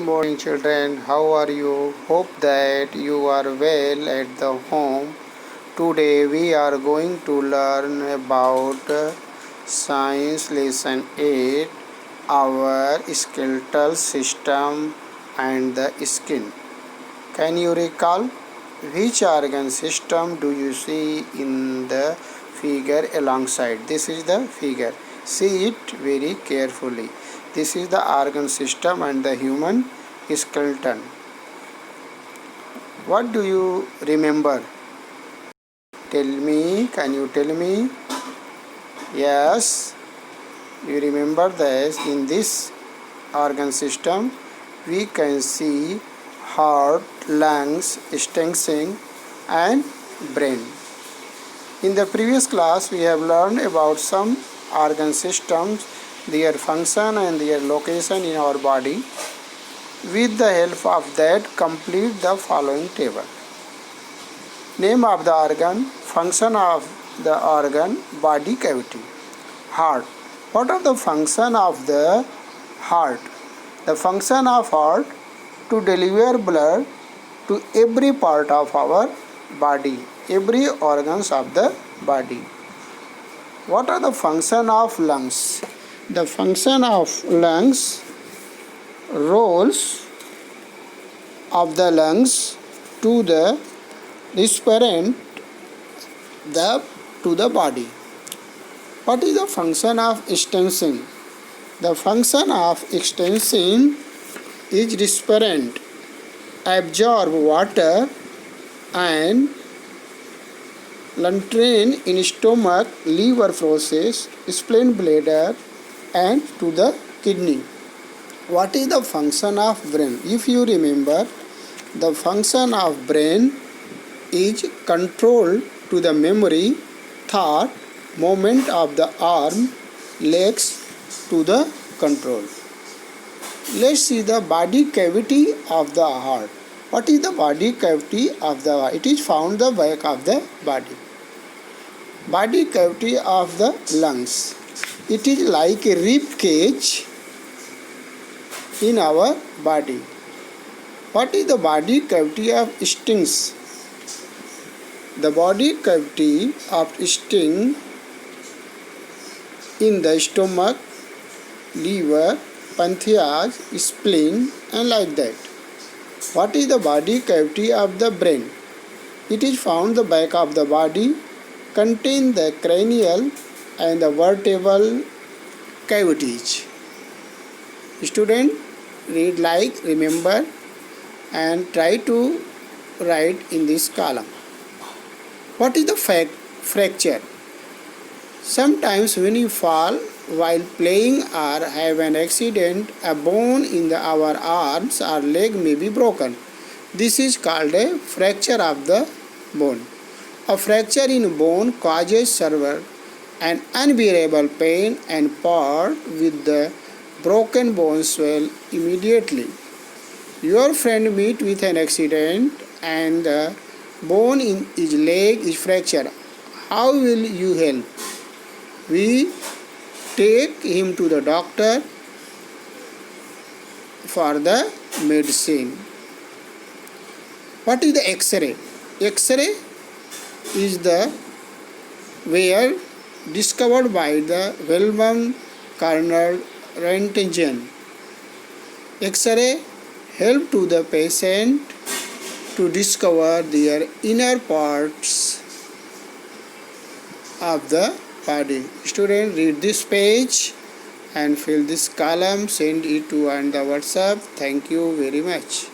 Morning children, how are you? Hope that you are well at the home. Today we are going to learn about science lesson 8, our skeletal system and the skin. Can you recall which organ system do you see in the figure alongside? This is the figure. See it very carefully. This is the organ system and the human skeleton. What do you remember? Tell me, can you tell me? Yes, you remember this. In this organ system, we can see heart, lungs, intestine, and brain. In the previous class, we have learned about some organ systems, their function and their location in our body. With the help of that, complete the following table. Name of the organ, function of the organ, body cavity. Heart. What are the function of the heart? The function of heart to deliver blood to every part of our body, every organs of the body. What are the function of lungs? The function of lungs, roles of the lungs to the respirant to the body. What is the function of intestine? The function of intestine is respirant, absorb water and latrine in stomach, liver process, spleen, bladder and to the kidney. What is the function of brain? If you remember, the function of brain is control to the memory, thought, movement of the arm, legs to the control. Let's see the body cavity of the heart. What is the body cavity of the heart? It is found the back of the body. Body cavity of the lungs. It is like a rib cage in our body. What is the body cavity of intestines? The body cavity of intestine in the stomach, liver, pancreas, spleen and like that. What is the body cavity of the brain? It is found the back of the body, contain the cranial and the vertebral cavities. Student, read like, remember and try to write in this column. What is the fracture? Sometimes when you fall while playing or have an accident, a bone in our arms or leg may be broken. This is called a fracture of the bone. A fracture in bone causes severe and unbearable pain and part with the broken bone swell immediately. Your friend meet with an accident and the bone in his leg is fractured. How will you help? We take him to the doctor for the medicine. What is the X-ray? X-ray is the where discovered by the Wilhelm Conrad Röntgen. X-ray help to the patient to discover their inner parts of the body. Student, read this page and fill this column, send it to on the WhatsApp. Thank you very much.